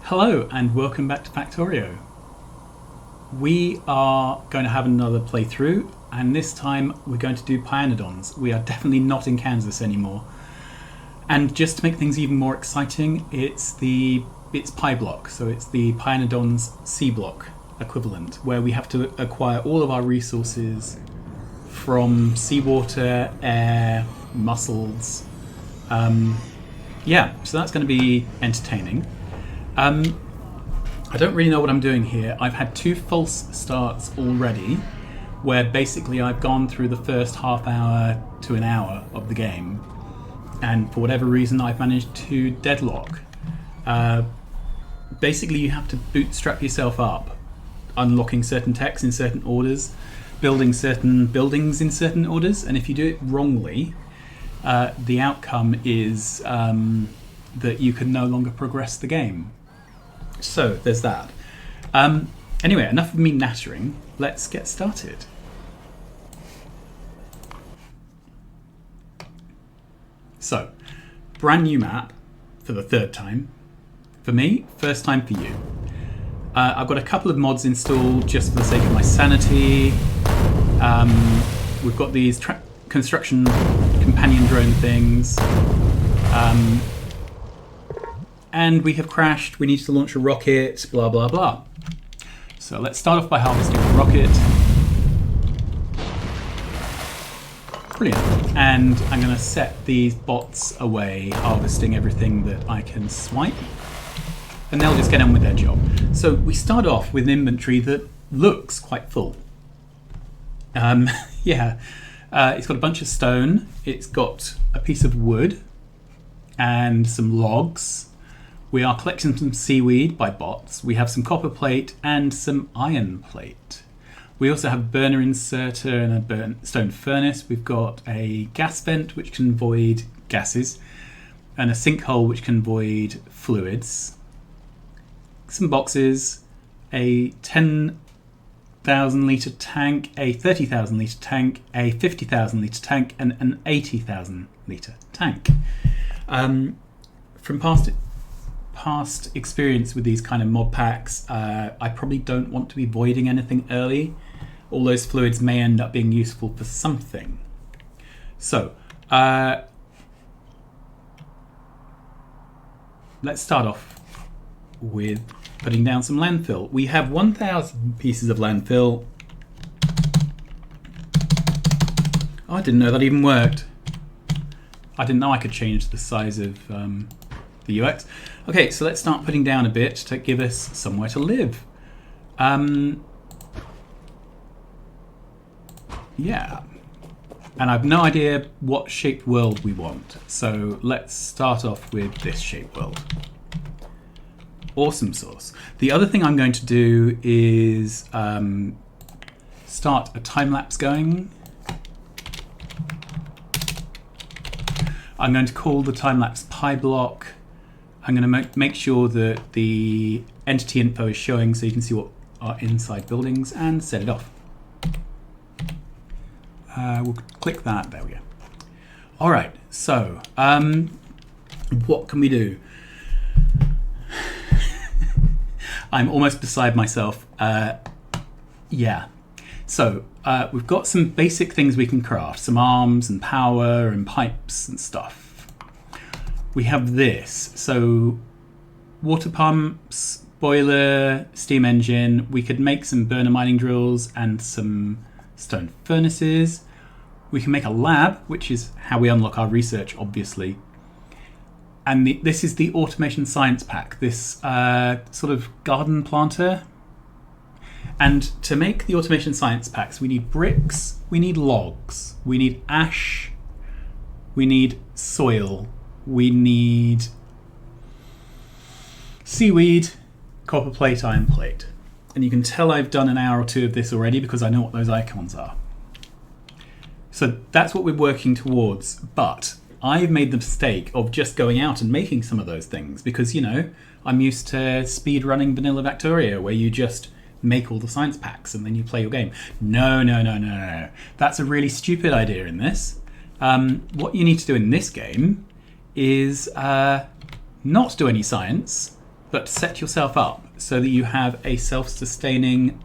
Hello and welcome back to Factorio. We are going to have another playthrough, and this time we're going to do Pyanodons. We are definitely not in Kansas anymore. And just to make things even more exciting, it's PyBolock, so it's the Pyanodons C block equivalent, where we have to acquire all of our resources from seawater, air, mussels. Yeah, so that's going to be entertaining. I don't really know what I'm doing here. I've had 2 false starts already, where basically I've gone through the first half hour to an hour of the game, and for whatever reason I've managed to deadlock. Basically you have to bootstrap yourself up, unlocking certain techs in certain orders, building certain buildings in certain orders, and if you do it wrongly, the outcome is that you can no longer progress the game. So there's that. Anyway, enough of me nattering. Let's get started. So, brand new map for the 3rd time. For me, first time for you. I've got a couple of mods installed just for the sake of my sanity. We've got these construction companion drone things. And we have crashed, we need to launch a rocket, blah blah blah. So let's start off by harvesting the rocket. Brilliant. And I'm going to set these bots away, harvesting everything that I can swipe. And they'll just get on with their job. So we start off with an inventory that looks quite full. Yeah, it's got a bunch of stone, it's got a piece of wood, and some logs. We are collecting some seaweed by bots. We have some copper plate and some iron plate. We also have a burner inserter and a stone furnace. We've got a gas vent which can void gases, and a sinkhole which can void fluids. Some boxes, a 10,000 litre tank, a 30,000 litre tank, a 50,000 litre tank, and an 80,000 litre tank. From past experience with these kind of mod packs, I probably don't want to be voiding anything early. All those fluids may end up being useful for something. So, let's start off with putting down some landfill. We have 1,000 pieces of landfill. Oh, I didn't know that even worked. I didn't know I could change the size of the UX. Okay, so let's start putting down a bit to give us somewhere to live. Yeah. And I've no idea what shaped world we want. So let's start off with this shaped world. Awesome sauce. The other thing I'm going to do is start a time lapse going. I'm going to call the time lapse PyBolock. I'm going to make sure that the entity info is showing so you can see what are inside buildings, and set it off. We'll click that. There we go. All right. So, what can we do? I'm almost beside myself. Yeah. So, we've got some basic things we can craft. Some arms and power and pipes and stuff. We have this. So, water pumps, boiler, steam engine. We could make some burner mining drills and some stone furnaces. We can make a lab, which is how we unlock our research, obviously. And this is the automation science pack, this sort of garden planter. And to make the automation science packs, we need bricks, we need logs, we need ash, we need soil, we need seaweed, copper plate, iron plate. And you can tell I've done an hour or 2 of this already because I know what those icons are. So that's what we're working towards, but I've made the mistake of just going out and making some of those things because, you know, I'm used to speed running vanilla Factorio where you just make all the science packs and then you play your game. No. That's a really stupid idea in this. What you need to do in this game is not do any science, but set yourself up so that you have a self-sustaining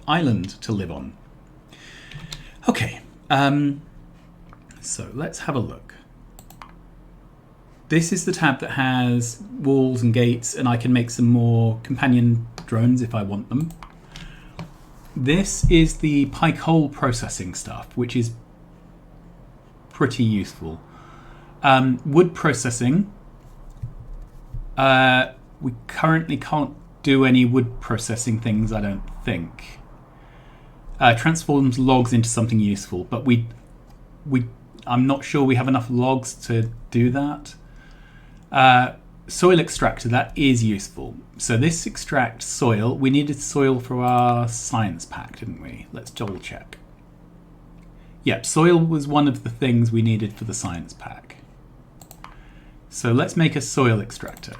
island to live on. Okay, so let's have a look. This is the tab that has walls and gates, and I can make some more companion drones if I want them. This is the PyBolock processing stuff, which is pretty useful. Wood processing. We currently can't do any wood processing things, I don't think. Transforms logs into something useful, but I'm not sure we have enough logs to do that. Soil extractor, that is useful. So this extracts soil. We needed soil for our science pack, didn't we? Let's double check. Yep, soil was one of the things we needed for the science pack. So let's make a soil extractor.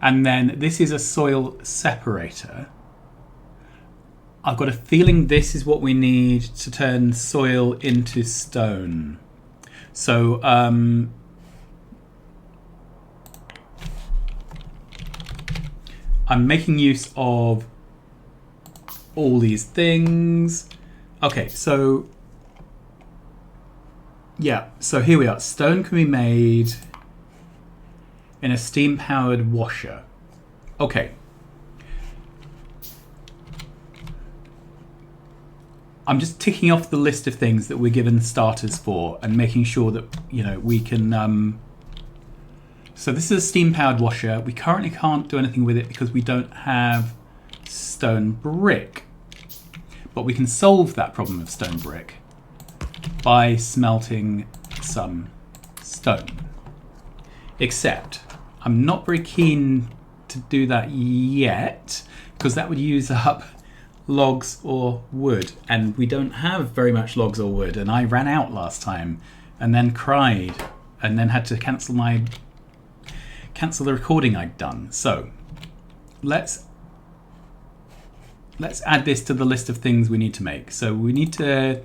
And then this is a soil separator. I've got a feeling this is what we need to turn soil into stone. So I'm making use of all these things. Okay, so yeah, so here we are. Stone can be made in a steam-powered washer. Okay. I'm just ticking off the list of things that we're given starters for and making sure that, you know, we can... So this is a steam-powered washer. We currently can't do anything with it because we don't have stone brick. But we can solve that problem of stone brick by smelting some stone. Except I'm not very keen to do that yet because that would use up logs or wood, and we don't have very much logs or wood, and I ran out last time and then cried and then had to cancel the recording I'd done. So let's add this to the list of things we need to make. So we need to...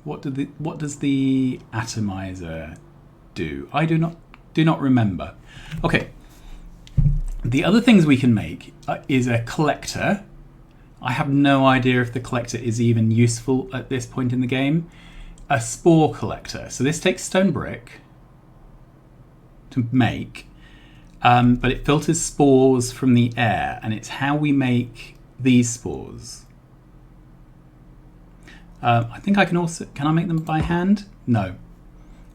What does the atomizer do? I do not remember. Okay. The other things we can make is a collector. I have no idea if the collector is even useful at this point in the game. A spore collector. So this takes stone brick to make, but it filters spores from the air, and it's how we make these spores. I think I can also... Can I make them by hand? No.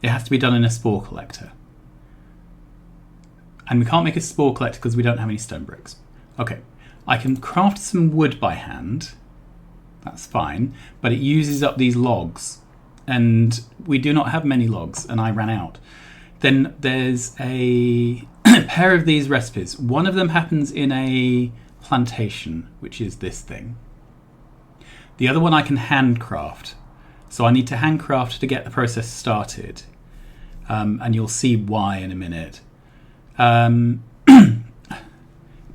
It has to be done in a spore collector. And we can't make a spore collector because we don't have any stone bricks. Okay. I can craft some wood by hand. That's fine. But it uses up these logs. And we do not have many logs, and I ran out. Then there's a pair of these recipes. One of them happens in a plantation, which is this thing. The other one I can handcraft. So I need to handcraft to get the process started. And you'll see why in a minute.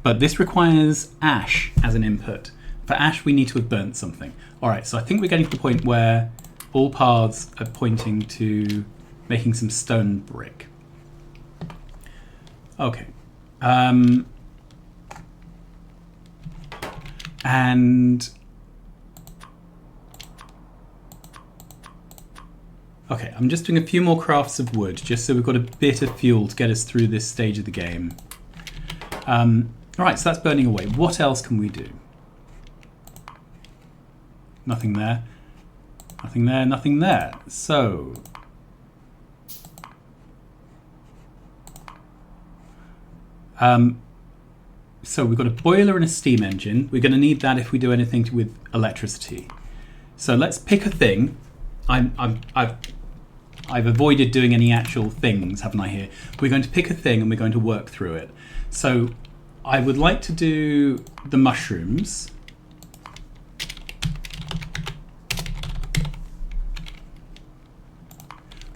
But this requires ash as an input. For ash, we need to have burnt something. All right, so I think we're getting to the point where all paths are pointing to making some stone brick. Okay. And... Okay, I'm just doing a few more crafts of wood, just so we've got a bit of fuel to get us through this stage of the game. Alright, so that's burning away. What else can we do? Nothing there. Nothing there, nothing there. So... so we've got a boiler and a steam engine. We're going to need that if we do anything with electricity. So let's pick a thing. I've avoided doing any actual things, haven't I, here? We're going to pick a thing and we're going to work through it. So I would like to do the mushrooms.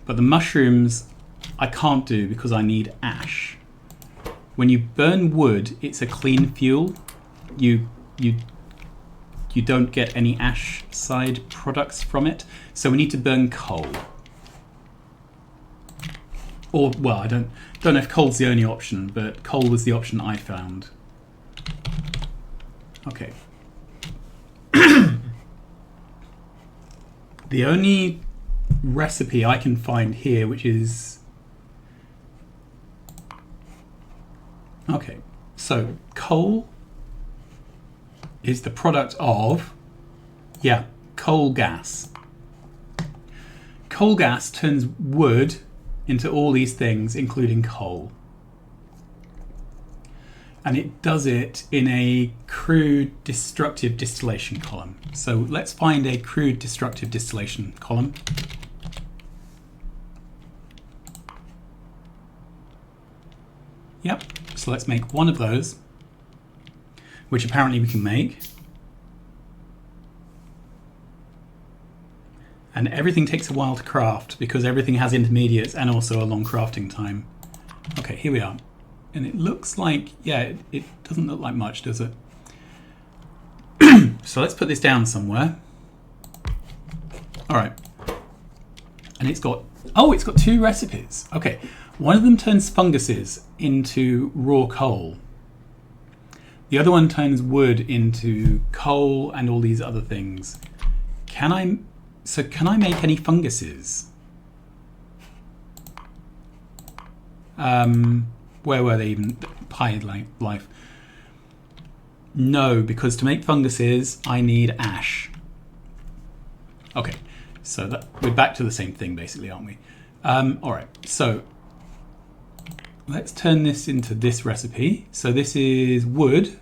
But the mushrooms I can't do because I need ash. When you burn wood, it's a clean fuel. You don't get any ash side products from it. So we need to burn coal. Or, well, I don't know if coal's the only option, but coal was the option I found. Okay. The only recipe I can find here, which is... Okay, so coal is the product of, yeah, coal gas. Coal gas turns wood into all these things, including coal. And it does it in a crude destructive distillation column. So let's find a crude destructive distillation column. Yep, so let's make one of those, which apparently we can make. And everything takes a while to craft because everything has intermediates and also a long crafting time. Okay, here we are. And it looks like, yeah, it doesn't look like much, does it? So let's put this down somewhere. All right. And it's got, oh, it's got two recipes. Okay, one of them turns funguses into raw coal. The other one turns wood into coal and all these other things. Can I make any funguses? Where were they even? PyBolock. No, because to make funguses, I need ash. Okay, so that, we're back to the same thing basically, aren't we? All right, so let's turn this into this recipe. So this is wood.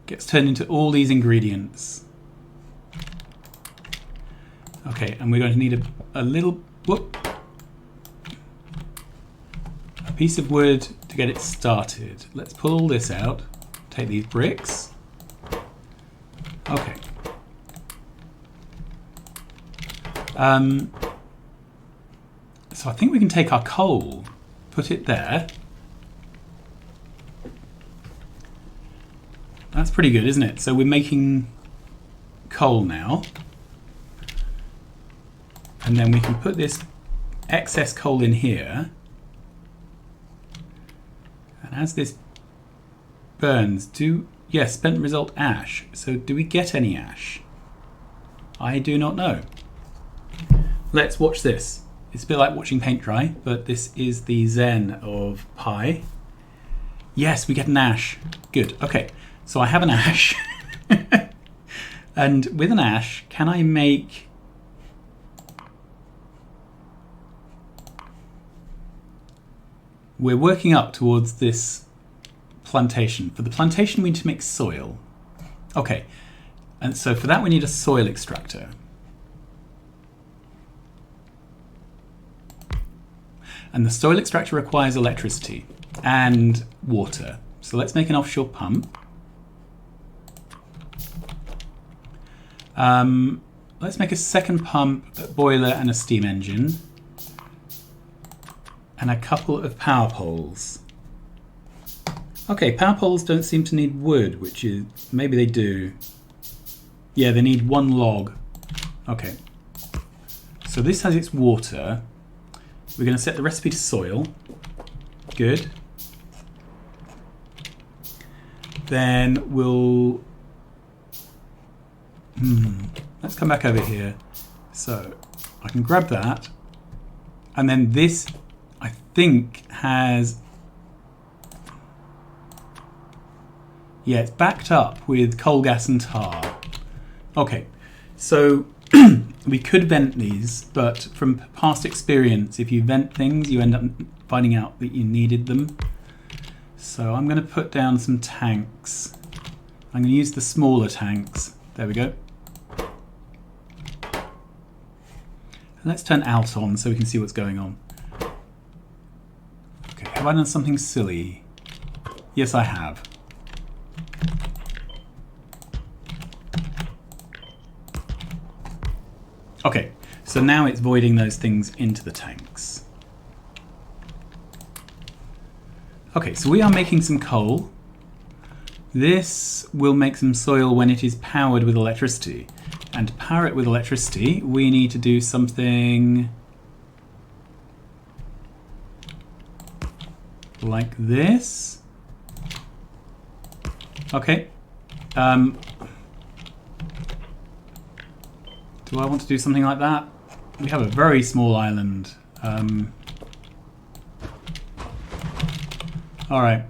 Gets turned into all these ingredients. Okay, and we're going to need a little, whoop, a piece of wood to get it started. Let's pull all this out, take these bricks. Okay. So I think we can take our coal, put it there. That's pretty good, isn't it? So we're making coal now. And then we can put this excess coal in here. And as this burns, yes, spent result ash. So do we get any ash? I do not know. Let's watch this. It's a bit like watching paint dry, but this is the Zen of Pi. Yes, we get an ash. Good, okay. So I have an ash. And with an ash, can I make... We're working up towards this plantation. For the plantation, we need to make soil. Okay, and so for that we need a soil extractor. And the soil extractor requires electricity and water. So let's make an offshore pump. Let's make a second pump, a boiler and a steam engine. And a couple of power poles. Okay, power poles don't seem to need wood, which is, maybe they do. Yeah, they need one log. Okay. So this has its water. We're going to set the recipe to soil. Good. Then we'll... let's come back over here. So I can grab that. And then this... I think has, yeah, it's backed up with coal, gas and tar. Okay, so we could vent these, but from past experience, if you vent things, you end up finding out that you needed them. So I'm going to put down some tanks. I'm going to use the smaller tanks. There we go. And let's turn out on so we can see what's going on. Have I done something silly? Yes, I have. Okay, so now it's voiding those things into the tanks. Okay, so we are making some coal. This will make some soil when it is powered with electricity. And to power it with electricity, we need to do something... like this. Okay. Do I want to do something like that? We have a very small island. All right.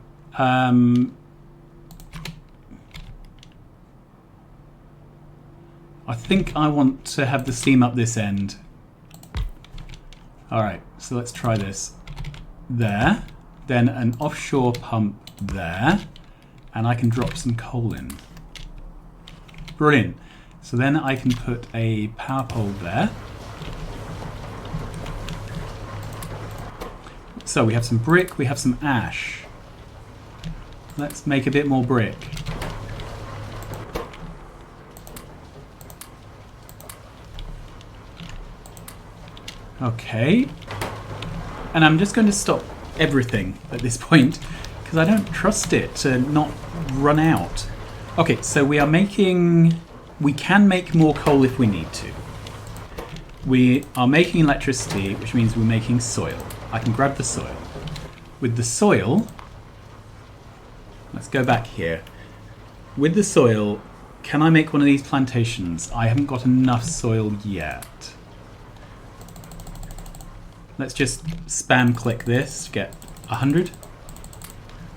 I think I want to have the steam up this end. All right, so let's try this. There, then an offshore pump there, and I can drop some coal in. Brilliant. So then I can put a power pole there. So we have some brick, we have some ash. Let's make a bit more brick. Okay. And I'm just going to stop everything at this point because I don't trust it to not run out. Okay, so we can make more coal if we need to. We are making electricity, which means we're making soil. I can grab the soil. With the soil, let's go back here. With the soil, can I make one of these plantations? I haven't got enough soil yet. Let's just spam click this to get 100.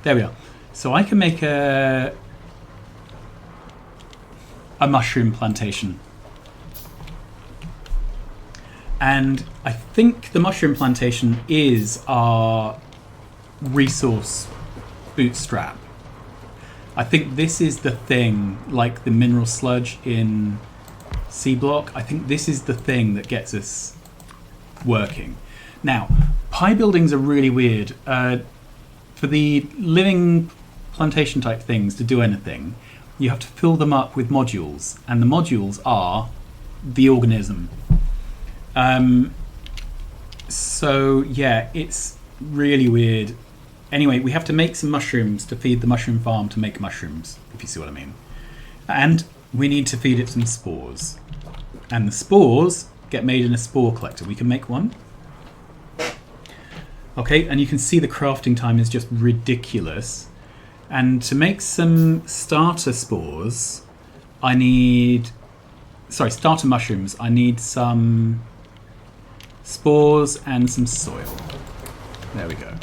There we are. So I can make a mushroom plantation. And I think the mushroom plantation is our resource bootstrap. I think this is the thing, like the mineral sludge in PyBolock. I think this is the thing that gets us working. Now, pie buildings are really weird. For the living plantation type things to do anything, you have to fill them up with modules, and the modules are the organism. So yeah, it's really weird. Anyway, we have to make some mushrooms to feed the mushroom farm to make mushrooms, if you see what I mean. And we need to feed it some spores. And the spores get made in a spore collector. We can make one. Okay, and you can see the crafting time is just ridiculous. And to make some starter spores, starter mushrooms, I need some spores and some soil. There we go.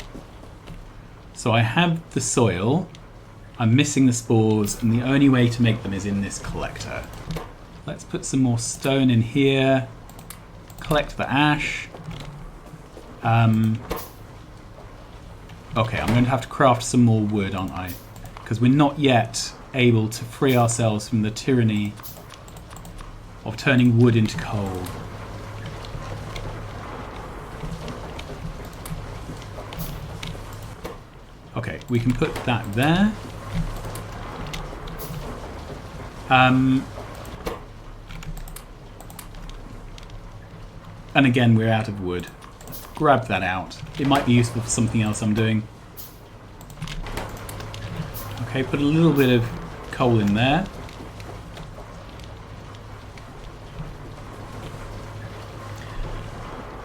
So I have the soil, I'm missing the spores, and the only way to make them is in this collector. Let's put some more stone in here, collect the ash. Okay, I'm going to have to craft some more wood, aren't I? Because we're not yet able to free ourselves from the tyranny of turning wood into coal. Okay, we can put that there. And again, we're out of wood. Grab that out. It might be useful for something else I'm doing. Okay, put a little bit of coal in there.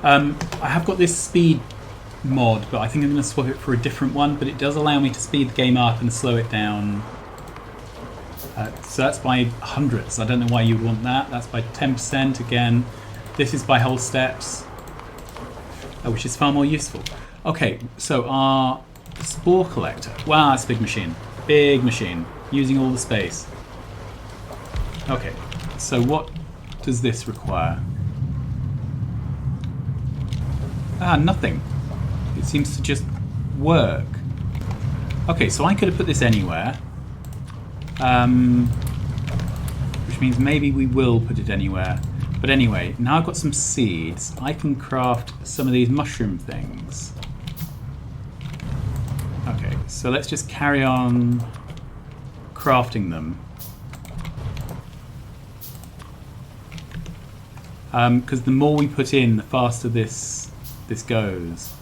I have got this speed mod, but I think I'm going to swap it for a different one, but it does allow me to speed the game up and slow it down. So that's by hundreds. I don't know why you would want that. That's by 10% again. This is by whole steps, which is far more useful. Okay, so our spore collector. Wow, that's a big machine. Big machine, using all the space. Okay, so what does this require? Nothing. It seems to just work. Okay, so I could have put this anywhere. Which means maybe we will put it anywhere. But anyway, now I've got some seeds, I can craft some of these mushroom things. Okay, so let's just carry on crafting them. Because the more we put in, the faster this goes.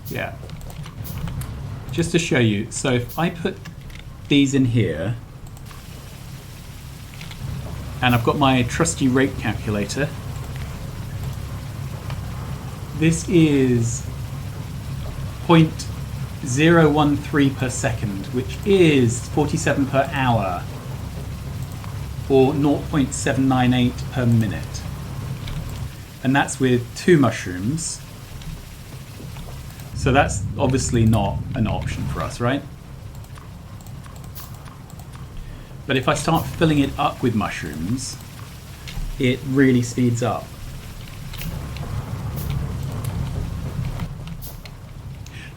Yeah. Just to show you, so if I put these in here, and I've got my trusty rate calculator, This is 0.013 per second, which is 47 per hour, or 0.798 per minute. And that's with 2 mushrooms. So that's obviously not an option for us, right? But if I start filling it up with mushrooms, it really speeds up.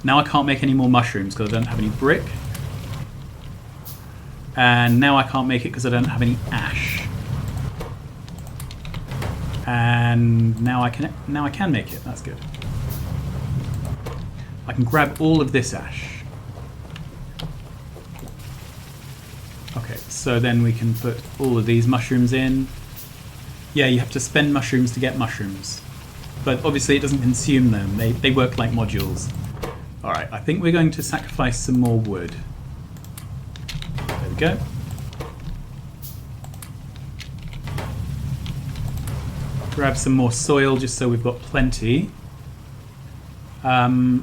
Now I can't make any more mushrooms because I don't have any brick. And now I can't make it because I don't have any ash. And now I can make it. That's good. I can grab all of this ash. Okay, so then we can put all of these mushrooms in. Yeah, you have to spend mushrooms to get mushrooms. But obviously it doesn't consume them. They work like modules. Alright, I think we're going to sacrifice some more wood. There we go. Grab some more soil just so we've got plenty. I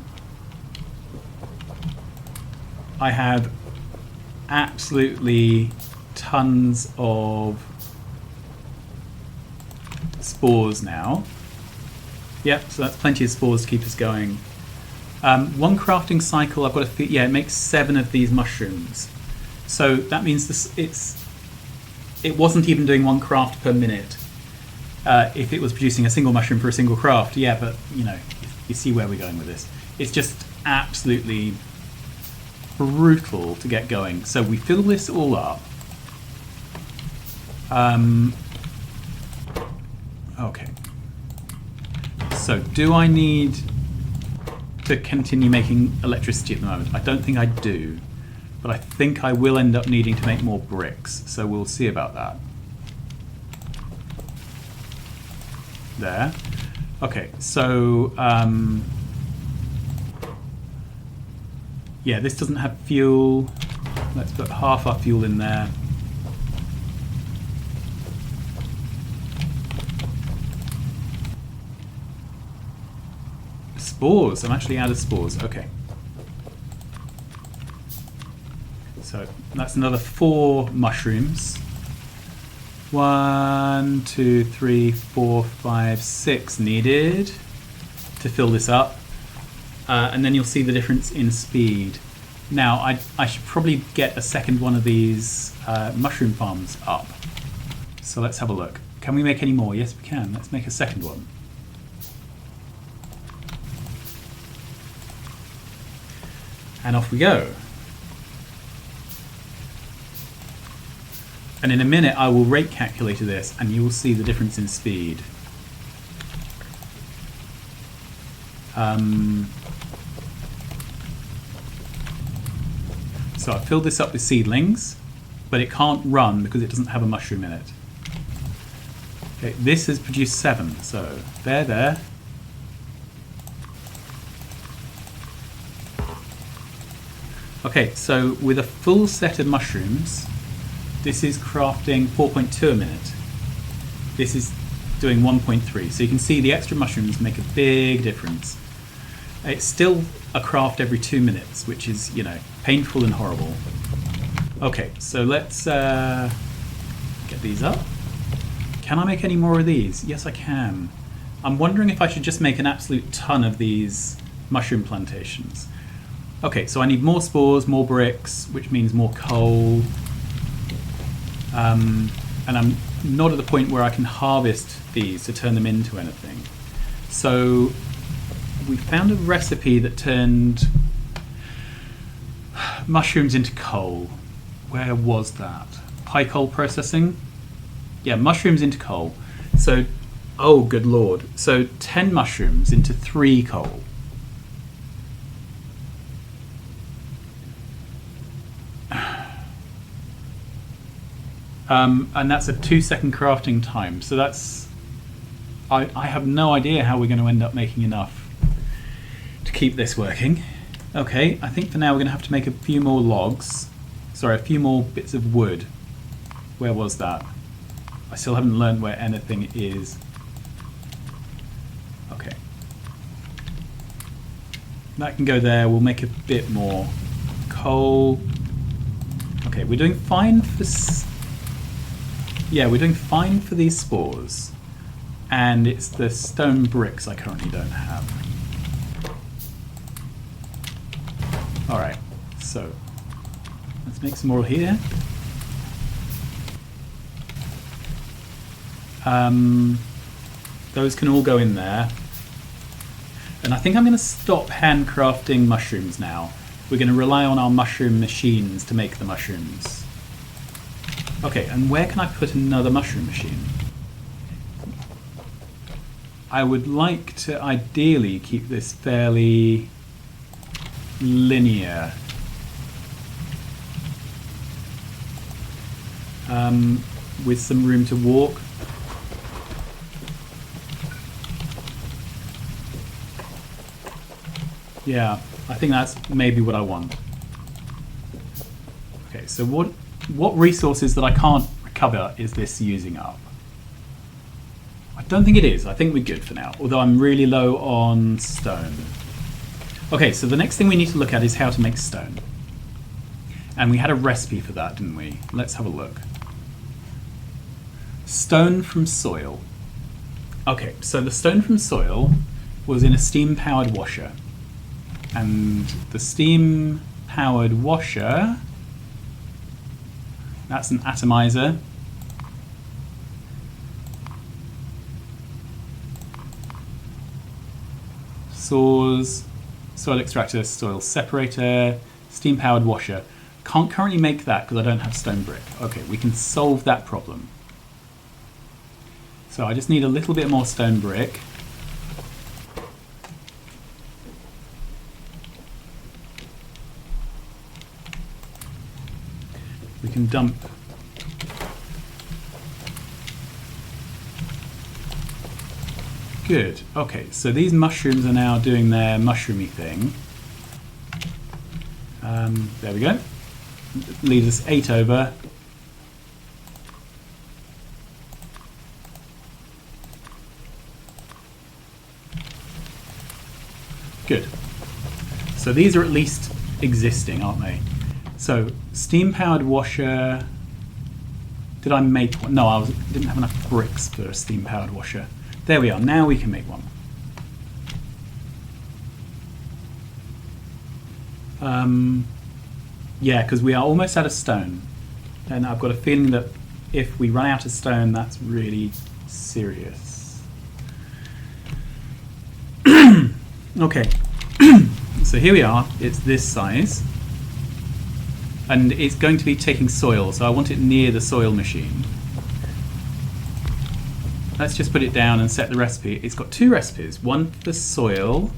have absolutely tons of spores now. Yep, so that's plenty of spores to keep us going. One crafting cycle, I've got to yeah, it makes 7 of these mushrooms. So that means it wasn't even doing 1 craft per minute. If it was producing a single mushroom for a single craft, yeah, but you know, you see where we're going with this. It's just absolutely brutal to get going. So we fill this all up. Okay. So do I need to continue making electricity at the moment? I don't think I do, but I think I will end up needing to make more bricks, so we'll see about that. There. Okay, so yeah, this doesn't have fuel. Let's put half our fuel in there. Spores. I'm actually out of spores. Okay. So that's another 4 mushrooms. 1, 2, 3, 4, 5, 6 needed to fill this up. And then you'll see the difference in speed. Now, I should probably get a second one of these mushroom farms up. So let's have a look. Can we make any more? Yes, we can. Let's make a second one. And off we go. And in a minute I will rate calculator this and you will see the difference in speed. So I've filled this up with seedlings, but it can't run because it doesn't have a mushroom in it. Okay, this has produced 7, so there. Okay, so with a full set of mushrooms, this is crafting 4.2 a minute. This is doing 1.3. So you can see the extra mushrooms make a big difference. It's still a craft every 2 minutes, which is, you know, painful and horrible. Okay, so let's get these up. Can I make any more of these? Yes, I can. I'm wondering if I should just make an absolute ton of these mushroom plantations. Okay, so I need more spores, more bricks, which means more coal. And I'm not at the point where I can harvest these to turn them into anything. So we found a recipe that turned mushrooms into coal. Where was that? Pie coal processing? Yeah, mushrooms into coal. So, oh good lord. So 10 mushrooms into 3 coal. And that's a 2-second crafting time. So that's... I have no idea how we're going to end up making enough to keep this working. Okay, I think for now we're going to have to make a few more logs. Sorry, a few more bits of wood. Where was that? I still haven't learned where anything is. Okay. That can go there. We'll make a bit more coal. Okay, we're doing fine for... Yeah, we're doing fine for these spores. And it's the stone bricks I currently don't have. Alright, so let's make some more here. Those can all go in there. And I think I'm going to stop handcrafting mushrooms now. We're going to rely on our mushroom machines to make the mushrooms. Okay, and where can I put another mushroom machine? I would like to ideally keep this fairly linear. With some room to walk. Yeah, I think that's maybe what I want. Okay, so what resources that I can't recover is this using up? I don't think it is. I think we're good for now, although I'm really low on stone. Okay, so the next thing we need to look at is how to make stone. And we had a recipe for that, didn't we? Let's have a look. Stone from soil. Okay, so the stone from soil was in a steam-powered washer. And the steam-powered washer, that's an atomizer. Saws, soil extractor, soil separator, steam-powered washer. Can't currently make that because I don't have stone brick. Okay, we can solve that problem. So I just need a little bit more stone brick. We can dump good. Okay, so these mushrooms are now doing their mushroomy thing. There we go. Leaves us 8 over. Good. So these are at least existing, aren't they? So, steam-powered washer. Did I make one? No, I didn't have enough bricks for a steam-powered washer. There we are. Now we can make one. Yeah, because we are almost out of stone. And I've got a feeling that if we run out of stone, that's really serious. Okay. So here we are. It's this size. And it's going to be taking soil, so I want it near the soil machine. Let's just put it down and set the recipe. It's got 2 recipes. One for soil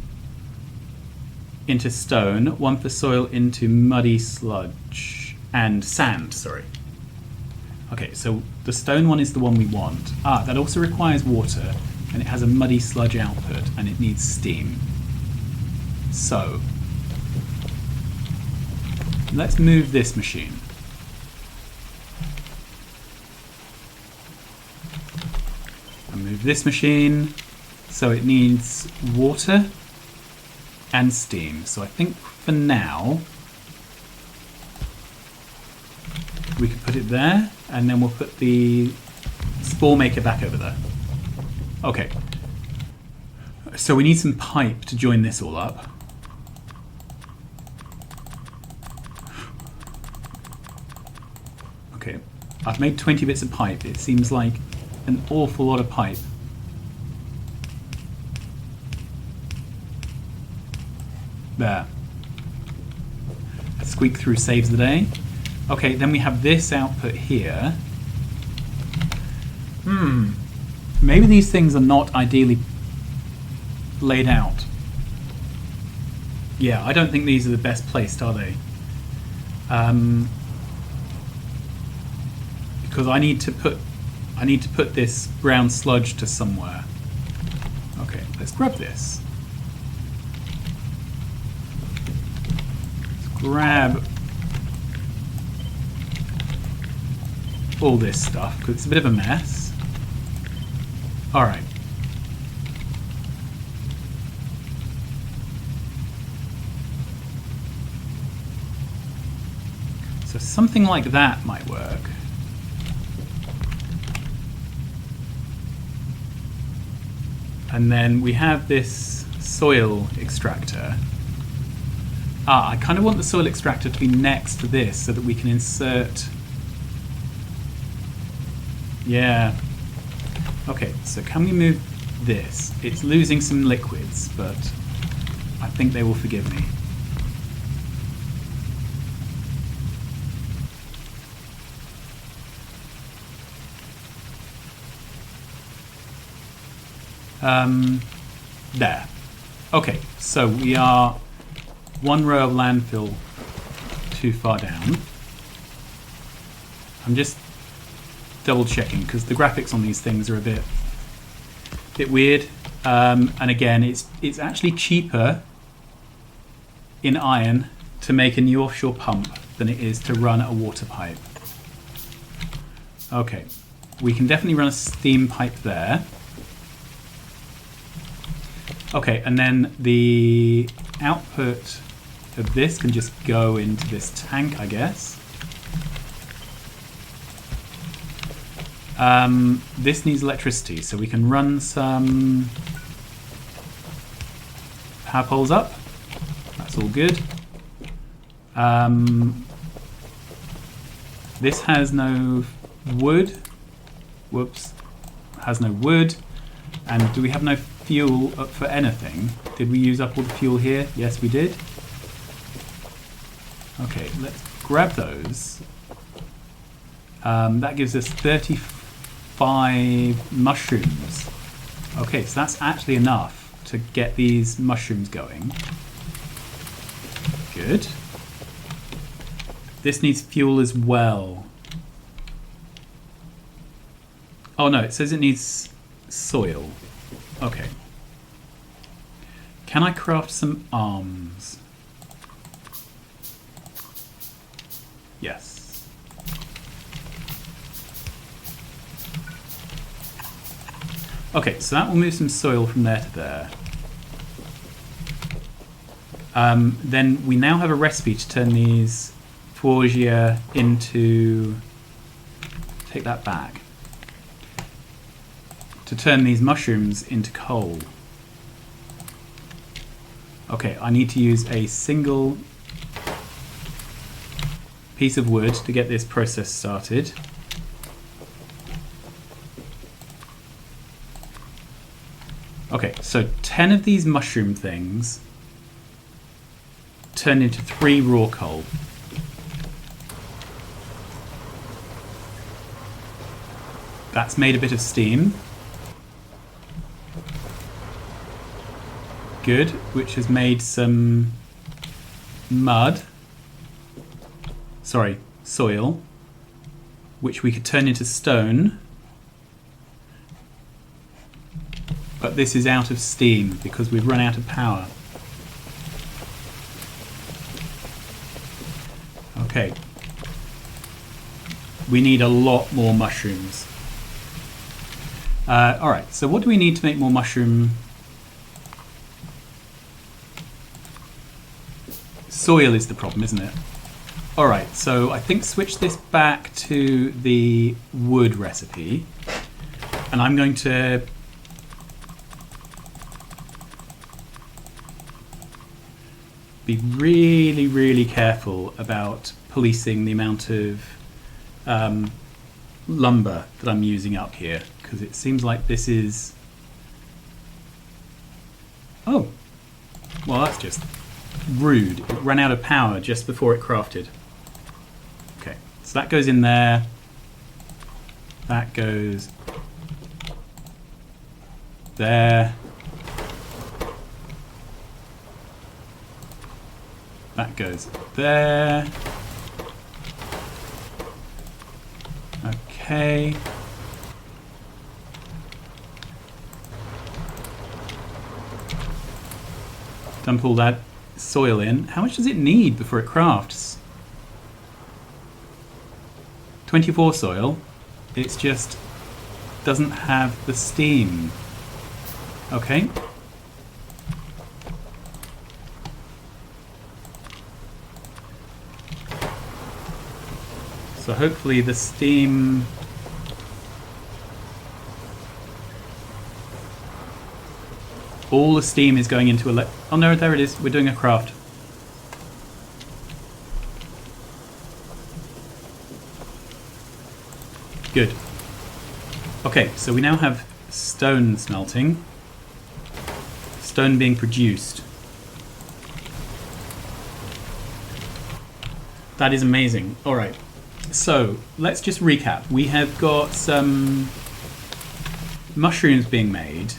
into stone, one for soil into muddy sludge and sand, sorry. Okay, so the stone one is the one we want. Ah, that also requires water, and it has a muddy sludge output, and it needs steam. So, let's move this machine. And move this machine, so it needs water and steam. So I think for now we could put it there, and then we'll put the spore maker back over there. Okay. So we need some pipe to join this all up. Okay, I've made 20 bits of pipe. It seems like an awful lot of pipe. There. A squeak through saves the day. Okay, then we have this output here. Maybe these things are not ideally laid out. Yeah, I don't think these are the best placed, are they? Because I need to put this brown sludge to somewhere. Okay, let's grab this. Let's grab all this stuff because it's a bit of a mess. All right. So something like that might work. And then we have this soil extractor. I kind of want the soil extractor to be next to this so that we can insert... Yeah. Okay, so can we move this? It's losing some liquids, but I think they will forgive me. There. Okay, so we are one row of landfill too far down. I'm just double checking because the graphics on these things are a bit weird. And again, it's actually cheaper in iron to make a new offshore pump than it is to run a water pipe. Okay, we can definitely run a steam pipe there. Okay, and then the output of this can just go into this tank, I guess. This needs electricity, so we can run some power poles up. That's all good. This has no wood. Whoops. Has no wood. And do we have no fuel up for anything? Did we use up all the fuel here? Yes, we did. Okay, let's grab those. That gives us 35 mushrooms. Okay, so that's actually enough to get these mushrooms going. Good. This needs fuel as well. Oh no, it says it needs soil. Okay. Can I craft some arms? Yes. Okay, so that will move some soil from there to there. Then we now have a recipe to turn these Forgia into... Take that back. To turn these mushrooms into coal. Okay, I need to use a single piece of wood to get this process started. Okay, so 10 of these mushroom things turn into 3 raw coal. That's made a bit of steam. Good, which has made some mud. Sorry, soil, which we could turn into stone. But this is out of steam because we've run out of power. Okay. We need a lot more mushrooms. Alright, so what do we need to make more mushroom? Soil is the problem, isn't it? Alright, so I think switch this back to the wood recipe. And I'm going to be really, really careful about policing the amount of lumber that I'm using up here, because it seems like this is... Oh, well that's just rude. It ran out of power just before it crafted. Okay, so that goes in there. That goes there. That goes there. Okay. Dump all that soil in. How much does it need before it crafts? 24 soil. It's just doesn't have the steam. Okay. So hopefully the steam... all the steam is going into oh no, there it is. We're doing a craft. Good. Okay, so we now have stone smelting. Stone being produced. That is amazing. Alright, so let's just recap. We have got some mushrooms being made.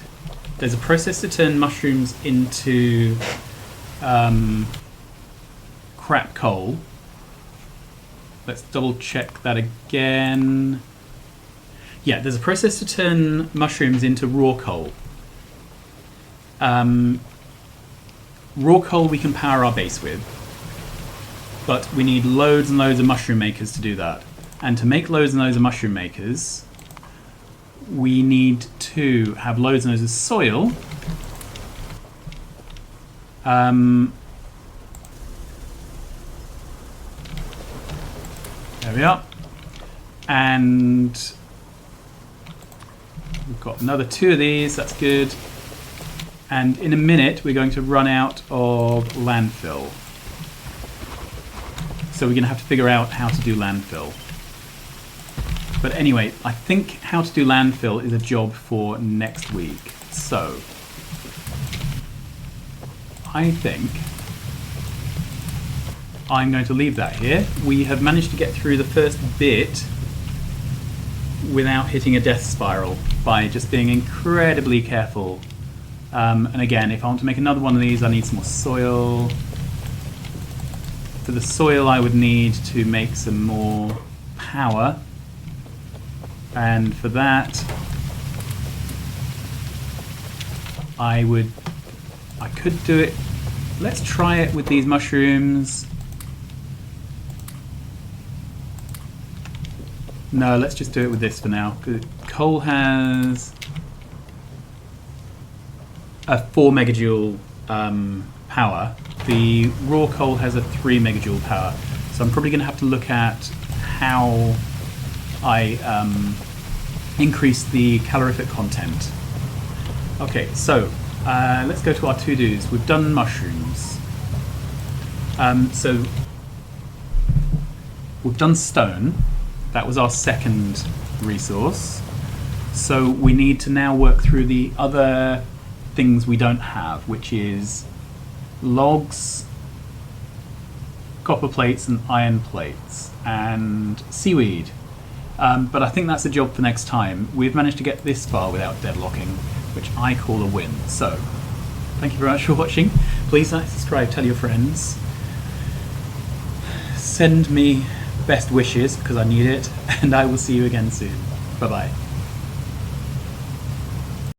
There's a process to turn mushrooms into crap coal. Let's double check that again. Yeah, there's a process to turn mushrooms into raw coal. Raw coal we can power our base with, but we need loads and loads of mushroom makers to do that. And to make loads and loads of mushroom makers, we need to have loads and loads of soil. There we are. And we've got another 2 of these, that's good. And in a minute we're going to run out of landfill. So we're going to have to figure out how to do landfill. But anyway, I think how to do landfill is a job for next week. So I think I'm going to leave that here. We have managed to get through the first bit without hitting a death spiral by just being incredibly careful. And again, if I want to make another one of these, I need some more soil. For the soil, I would need to make some more power. And for that, I could do it. Let's try it with these mushrooms. No, let's just do it with this for now. Coal has a 4 megajoule power. The raw coal has a 3 megajoule power. So I'm probably going to have to look at how I increase the calorific content. Okay, so let's go to our to-dos. We've done mushrooms. So we've done stone. That was our second resource. So we need to now work through the other things we don't have, which is logs, copper plates and iron plates, and seaweed. But I think that's a job for next time. We've managed to get this far without deadlocking, which I call a win. So, thank you very much for watching. Please like, subscribe, tell your friends. Send me best wishes, because I need it, and I will see you again soon. Bye-bye.